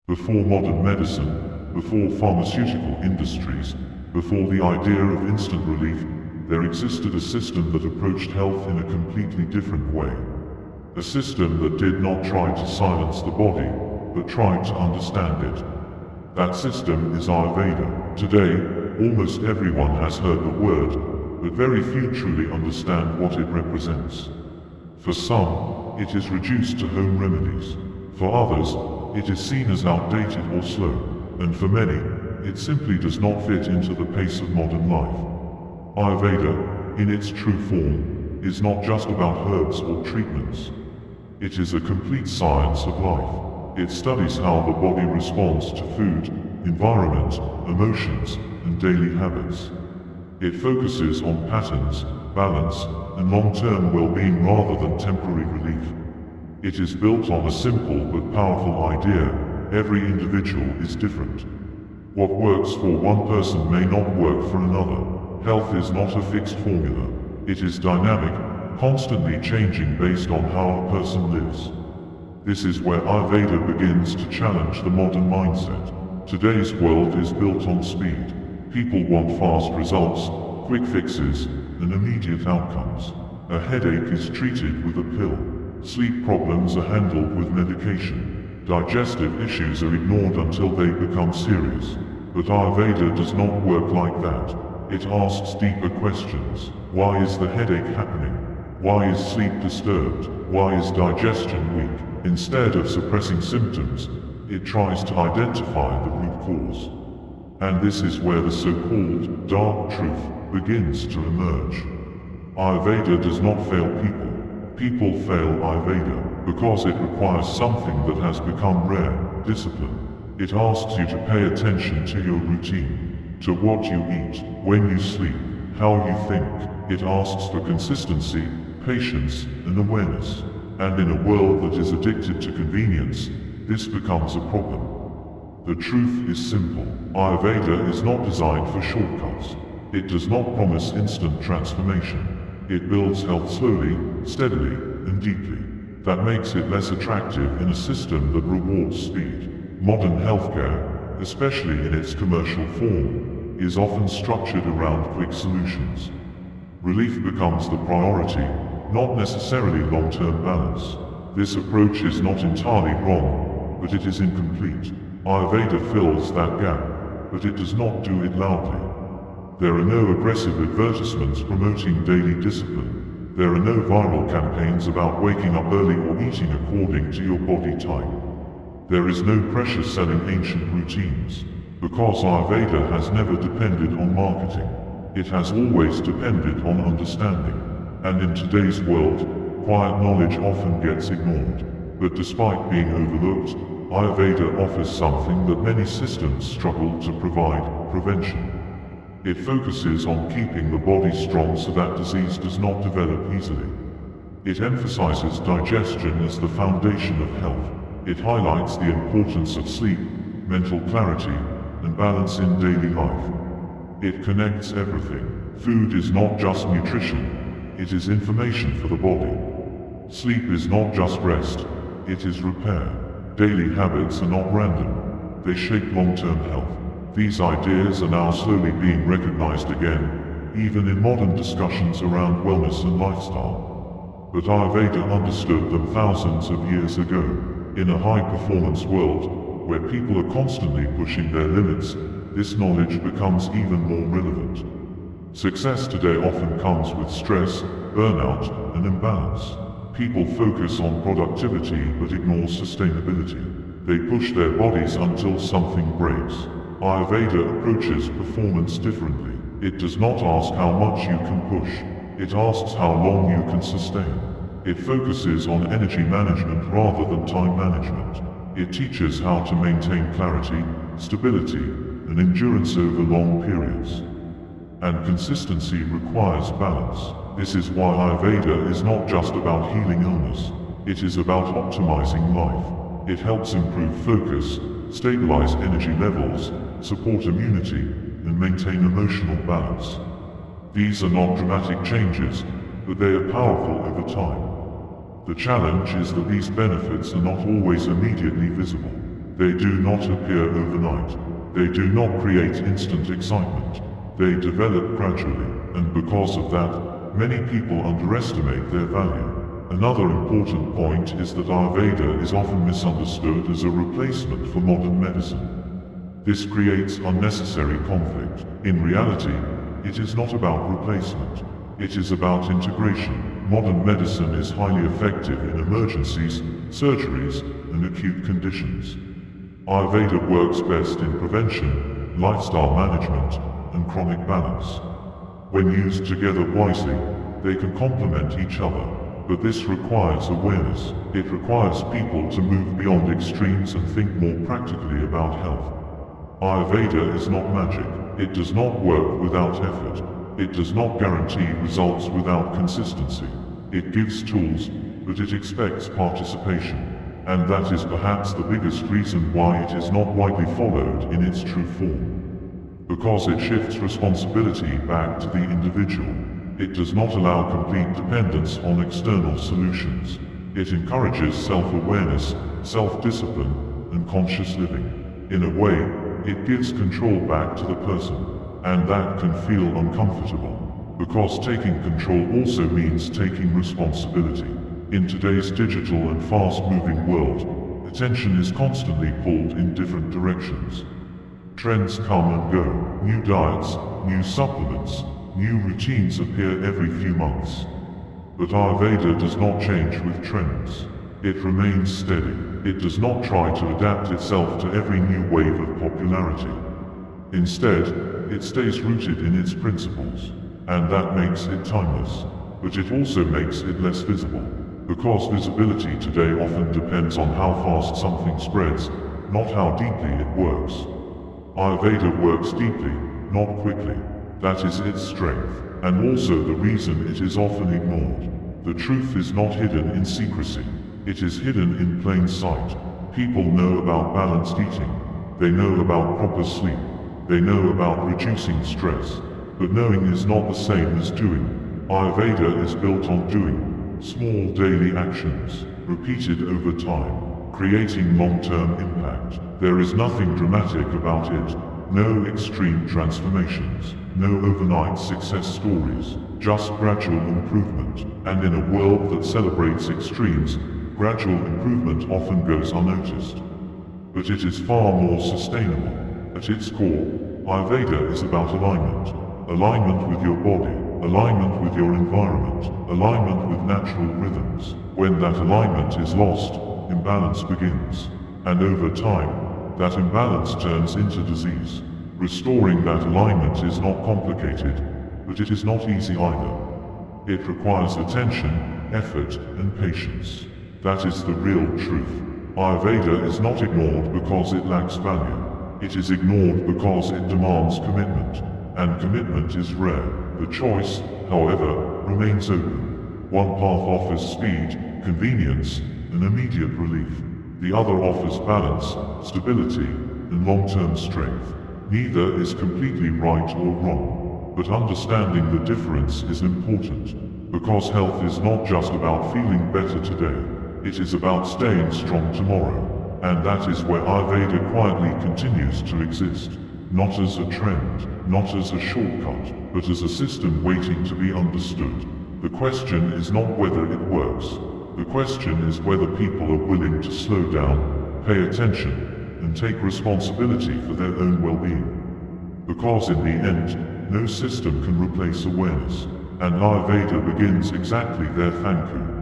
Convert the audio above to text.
Before modern medicine, before pharmaceutical industries, before the idea of instant relief, there existed a system that approached health in a completely different way. A system that did not try to silence the body, but tried to understand it. That system is Ayurveda. Today, almost everyone has heard the word, but very few truly understand what it represents. For some, it is reduced to home remedies. For others, it is seen as outdated or slow, and for many, it simply does not fit into the pace of modern life. Ayurveda, in its true form, is not just about herbs or treatments. It is a complete science of life. It studies how the body responds to food, environment, emotions, and daily habits. It focuses on patterns, balance, and long-term well-being rather than temporary relief. It is built on a simple but powerful idea: every individual is different. What works for one person may not work for another. Health is not a fixed formula. It is dynamic, constantly changing based on how a person lives. This is where Ayurveda begins to challenge the modern mindset. Today's world is built on speed. People want fast results, quick fixes, and immediate outcomes. A headache is treated with a pill. Sleep problems are handled with medication. Digestive issues are ignored until they become serious. But Ayurveda does not work like that. It asks deeper questions. Why is the headache happening? Why is sleep disturbed? Why is digestion weak? Instead of suppressing symptoms, it tries to identify the root cause. And this is where the so-called dark truth begins to emerge. Ayurveda does not fail people. People fail Ayurveda because it requires something that has become rare: discipline. It asks you to pay attention to your routine, to what you eat, when you sleep, how you think. It asks for consistency, patience, and awareness. And in a world that is addicted to convenience, this becomes a problem. The truth is simple. Ayurveda is not designed for shortcuts. It does not promise instant transformation. It builds health slowly, steadily, and deeply. That makes it less attractive in a system that rewards speed. Modern healthcare, especially in its commercial form, is often structured around quick solutions. Relief becomes the priority, not necessarily long-term balance. This approach is not entirely wrong, but it is incomplete. Ayurveda fills that gap, but it does not do it loudly. There are no aggressive advertisements promoting daily discipline. There are no viral campaigns about waking up early or eating according to your body type. There is no pressure selling ancient routines, because Ayurveda has never depended on marketing. It has always depended on understanding. And in today's world, quiet knowledge often gets ignored. But despite being overlooked, Ayurveda offers something that many systems struggle to provide: prevention. It focuses on keeping the body strong so that disease does not develop easily. It emphasizes digestion as the foundation of health. It highlights the importance of sleep, mental clarity, and balance in daily life. It connects everything. Food is not just nutrition, it is information for the body. Sleep is not just rest, it is repair. Daily habits are not random, they shape long-term health. These ideas are now slowly being recognized again, even in modern discussions around wellness and lifestyle. But Ayurveda understood them thousands of years ago. In a high-performance world, where people are constantly pushing their limits, this knowledge becomes even more relevant. Success today often comes with stress, burnout, and imbalance. People focus on productivity but ignore sustainability. They push their bodies until something breaks. Ayurveda approaches performance differently. It does not ask how much you can push. It asks how long you can sustain. It focuses on energy management rather than time management. It teaches how to maintain clarity, stability, and endurance over long periods. And consistency requires balance. This is why Ayurveda is not just about healing illness. It is about optimizing life. It helps improve focus, stabilize energy levels, support immunity, and maintain emotional balance. These are not dramatic changes, but they are powerful over time. The challenge is that these benefits are not always immediately visible. They do not appear overnight. They do not create instant excitement. They develop gradually, and because of that, many people underestimate their value. Another important point is that Ayurveda is often misunderstood as a replacement for modern medicine. This creates unnecessary conflict. In reality, it is not about replacement. It is about integration. Modern medicine is highly effective in emergencies, surgeries, and acute conditions. Ayurveda works best in prevention, lifestyle management, and chronic balance. When used together wisely, they can complement each other, but this requires awareness. It requires people to move beyond extremes and think more practically about health. Ayurveda is not magic. It does not work without effort. It does not guarantee results without consistency. It gives tools, but it expects participation. And that is perhaps the biggest reason why it is not widely followed in its true form. Because it shifts responsibility back to the individual. It does not allow complete dependence on external solutions. It encourages self-awareness, self-discipline, and conscious living. In a way, it gives control back to the person. And that can feel uncomfortable, because taking control also means taking responsibility. In today's digital and fast-moving world, attention is constantly pulled in different directions. Trends come and go. New diets, new supplements, new routines appear every few months. But Ayurveda does not change with trends. It remains steady. It does not try to adapt itself to every new wave of popularity. Instead, it stays rooted in its principles, and that makes it timeless. But it also makes it less visible, because visibility today often depends on how fast something spreads, not how deeply it works. Ayurveda works deeply, not quickly. That is its strength, and also the reason it is often ignored. The truth is not hidden in secrecy. It is hidden in plain sight. People know about balanced eating. They know about proper sleep. They know about reducing stress, but knowing is not the same as doing. Ayurveda is built on doing, small daily actions, repeated over time, creating long-term impact. There is nothing dramatic about it, no extreme transformations, no overnight success stories, just gradual improvement. And in a world that celebrates extremes, gradual improvement often goes unnoticed. But it is far more sustainable. At its core, Ayurveda is about alignment. Alignment with your body, alignment with your environment, alignment with natural rhythms. When that alignment is lost, imbalance begins. And over time, that imbalance turns into disease. Restoring that alignment is not complicated, but it is not easy either. It requires attention, effort, and patience. That is the real truth. Ayurveda is not ignored because it lacks value. It is ignored because it demands commitment, and commitment is rare. The choice, however, remains open. One path offers speed, convenience, and immediate relief. The other offers balance, stability, and long-term strength. Neither is completely right or wrong, but understanding the difference is important, because health is not just about feeling better today. It is about staying strong tomorrow. And that is where Ayurveda quietly continues to exist, not as a trend, not as a shortcut, but as a system waiting to be understood. The question is not whether it works. The question is whether people are willing to slow down, pay attention, and take responsibility for their own well-being. Because in the end, no system can replace awareness, and Ayurveda begins exactly there. Thank you.